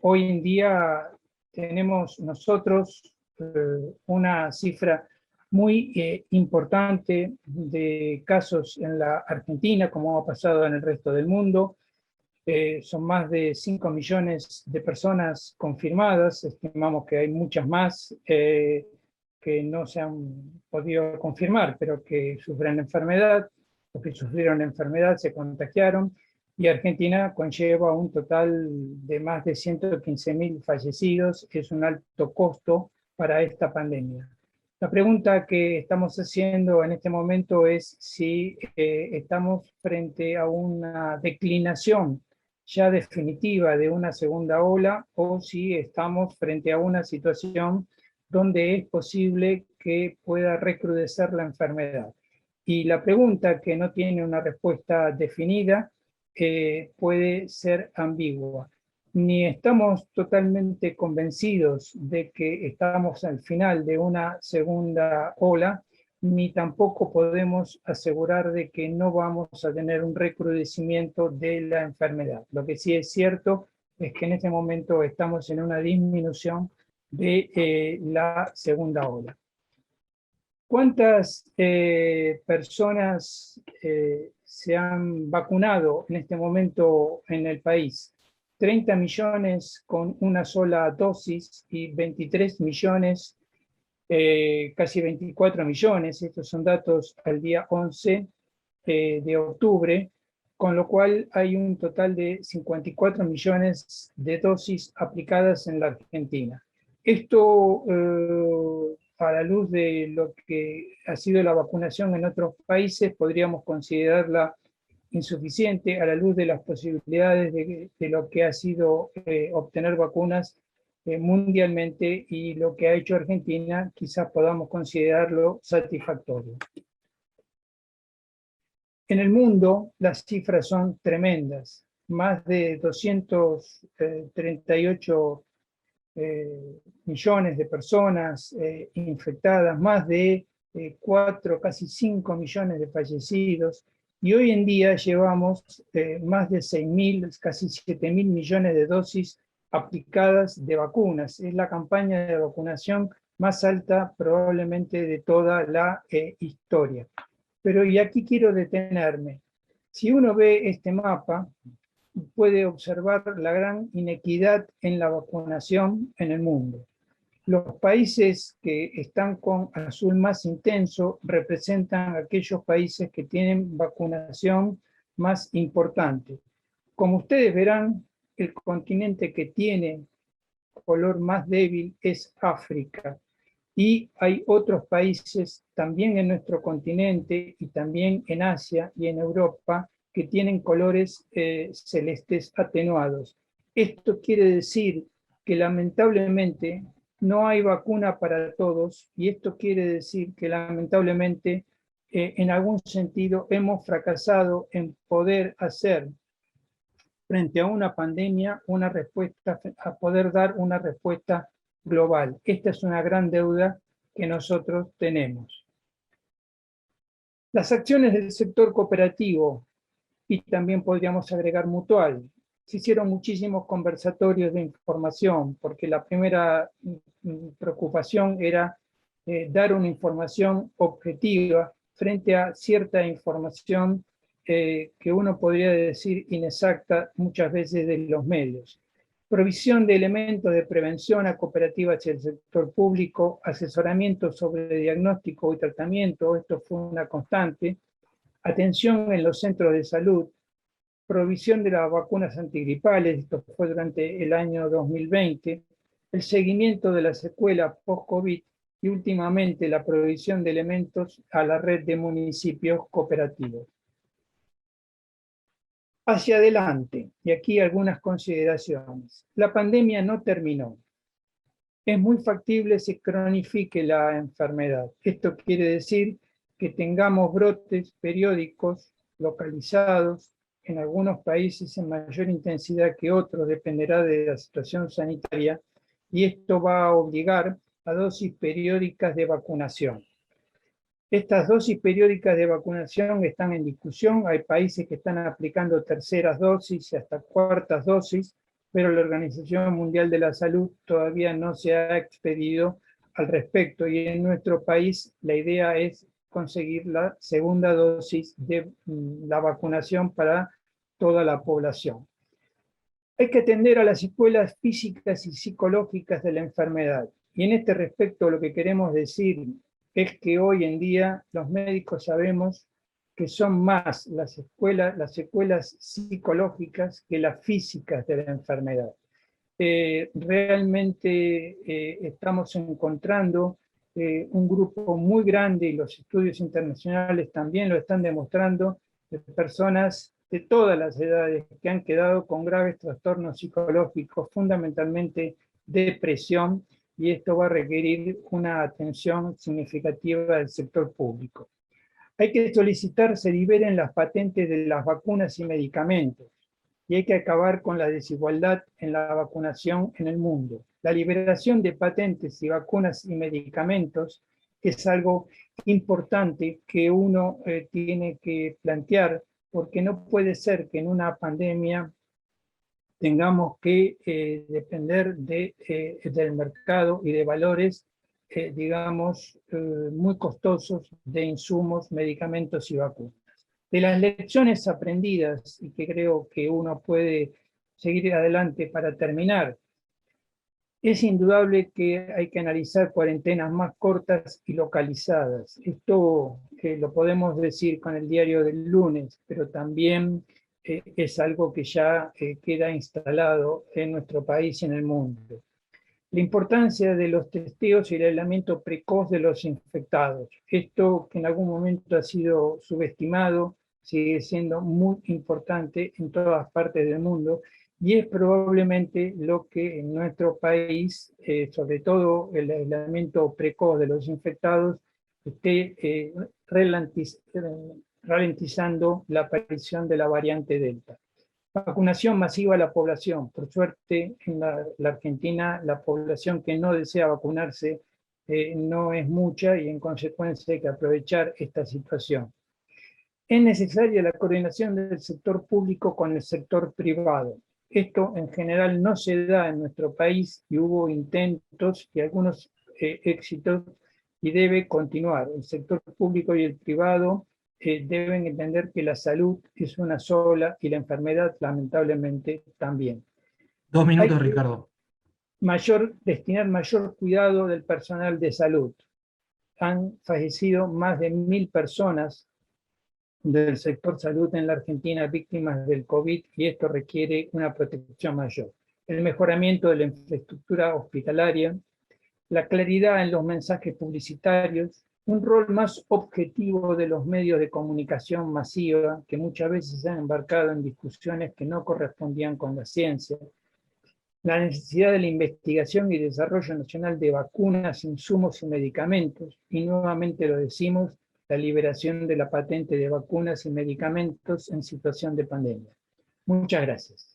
Hoy en día tenemos nosotros una cifra muy importante de casos en la Argentina, como ha pasado en el resto del mundo. Son más de 5 millones de personas confirmadas. Estimamos que hay muchas más que no se han podido confirmar, pero que sufren la enfermedad, o que sufrieron la enfermedad, se contagiaron, y Argentina conlleva un total de más de 115.000 fallecidos, que es un alto costo para esta pandemia. La pregunta que estamos haciendo en este momento es si estamos frente a una declinación ya definitiva de una segunda ola, o si estamos frente a una situación donde es posible que pueda recrudecer la enfermedad. Y la pregunta, que no tiene una respuesta definida, puede ser ambigua. Ni estamos totalmente convencidos de que estamos al final de una segunda ola, ni tampoco podemos asegurar de que no vamos a tener un recrudecimiento de la enfermedad. Lo que sí es cierto es que en este momento estamos en una disminución de la segunda ola. ¿Cuántas personas se han vacunado en este momento en el país? 30 millones con una sola dosis y 23 millones, casi 24 millones, estos son datos al día 11 de octubre, con lo cual hay un total de 54 millones de dosis aplicadas en la Argentina. Esto, a la luz de lo que ha sido la vacunación en otros países, podríamos considerarla insuficiente a la luz de las posibilidades de lo que ha sido obtener vacunas mundialmente, y lo que ha hecho Argentina quizás podamos considerarlo satisfactorio. En el mundo las cifras son tremendas, más de 238 millones de personas infectadas, más de 4, casi 5 millones de fallecidos, y hoy en día llevamos más de 6.000, casi 7.000 millones de dosis aplicadas de vacunas. Es la campaña de vacunación más alta probablemente de toda la historia. Pero y aquí quiero detenerme. Si uno ve este mapa, puede observar la gran inequidad en la vacunación en el mundo. Los países que están con azul más intenso representan aquellos países que tienen vacunación más importante. Como ustedes verán, el continente que tiene color más débil es África. Y hay otros países también en nuestro continente y también en Asia y en Europa que tienen colores celestes atenuados. Esto quiere decir que lamentablemente no hay vacuna para todos, y esto quiere decir que lamentablemente en algún sentido hemos fracasado en poder hacer frente a una pandemia una respuesta, a poder dar una respuesta global. Esta es una gran deuda que nosotros tenemos. Las acciones del sector cooperativo, y también podríamos agregar mutual, se hicieron muchísimos conversatorios de información, porque la primera preocupación era dar una información objetiva frente a cierta información que uno podría decir inexacta muchas veces de los medios. Provisión de elementos de prevención a cooperativas y el sector público, asesoramiento sobre diagnóstico y tratamiento, esto fue una constante, atención en los centros de salud, provisión de las vacunas antigripales, esto fue durante el año 2020, el seguimiento de la secuela post-COVID, y últimamente la provisión de elementos a la red de municipios cooperativos. Hacia adelante, y aquí algunas consideraciones. La pandemia no terminó. Es muy factible se cronifique la enfermedad. Esto quiere decir que tengamos brotes periódicos localizados, en algunos países en mayor intensidad que otros, dependerá de la situación sanitaria, y esto va a obligar a dosis periódicas de vacunación. Estas dosis periódicas de vacunación están en discusión. Hay países que están aplicando terceras dosis y hasta cuartas dosis, pero la Organización Mundial de la Salud todavía no se ha expedido al respecto, y en nuestro país la idea es conseguir la segunda dosis de la vacunación para toda la población. Hay que atender a las secuelas físicas y psicológicas de la enfermedad. Y en este respecto lo que queremos decir es que hoy en día los médicos sabemos que son más las secuelas psicológicas que las físicas de la enfermedad. Realmente estamos encontrando un grupo muy grande, y los estudios internacionales también lo están demostrando, de personas de todas las edades que han quedado con graves trastornos psicológicos, fundamentalmente depresión, y esto va a requerir una atención significativa del sector público. Hay que solicitar se liberen las patentes de las vacunas y medicamentos, y hay que acabar con la desigualdad en la vacunación en el mundo. La liberación de patentes y vacunas y medicamentos es algo importante que uno tiene que plantear, porque no puede ser que en una pandemia tengamos que depender del mercado y de valores, digamos, muy costosos de insumos, medicamentos y vacunas. De las lecciones aprendidas, y que creo que uno puede seguir adelante para terminar, es indudable que hay que analizar cuarentenas más cortas y localizadas. Esto lo podemos decir con el diario del lunes, pero también es algo que ya queda instalado en nuestro país y en el mundo. La importancia de los testeos y el aislamiento precoz de los infectados. Esto que en algún momento ha sido subestimado, sigue siendo muy importante en todas partes del mundo, y es probablemente lo que en nuestro país, sobre todo el aislamiento precoz de los infectados, esté ralentizando la aparición de la variante Delta. Vacunación masiva a la población. Por suerte, en la Argentina, la población que no desea vacunarse no es mucha, y en consecuencia hay que aprovechar esta situación. Es necesaria la coordinación del sector público con el sector privado. Esto en general no se da en nuestro país, y hubo intentos y algunos éxitos, y debe continuar. El sector público y el privado deben entender que la salud es una sola y la enfermedad lamentablemente también. 2 Hay minutos, que Ricardo. destinar mayor cuidado del personal de salud. Han fallecido más de 1000 personas del sector salud en la Argentina víctimas del COVID, y esto requiere una protección mayor. El mejoramiento de la infraestructura hospitalaria, la claridad en los mensajes publicitarios, un rol más objetivo de los medios de comunicación masiva, que muchas veces se han embarcado en discusiones que no correspondían con la ciencia, la necesidad de la investigación y desarrollo nacional de vacunas, insumos y medicamentos, y nuevamente lo decimos, la liberación de la patente de vacunas y medicamentos en situación de pandemia. Muchas gracias.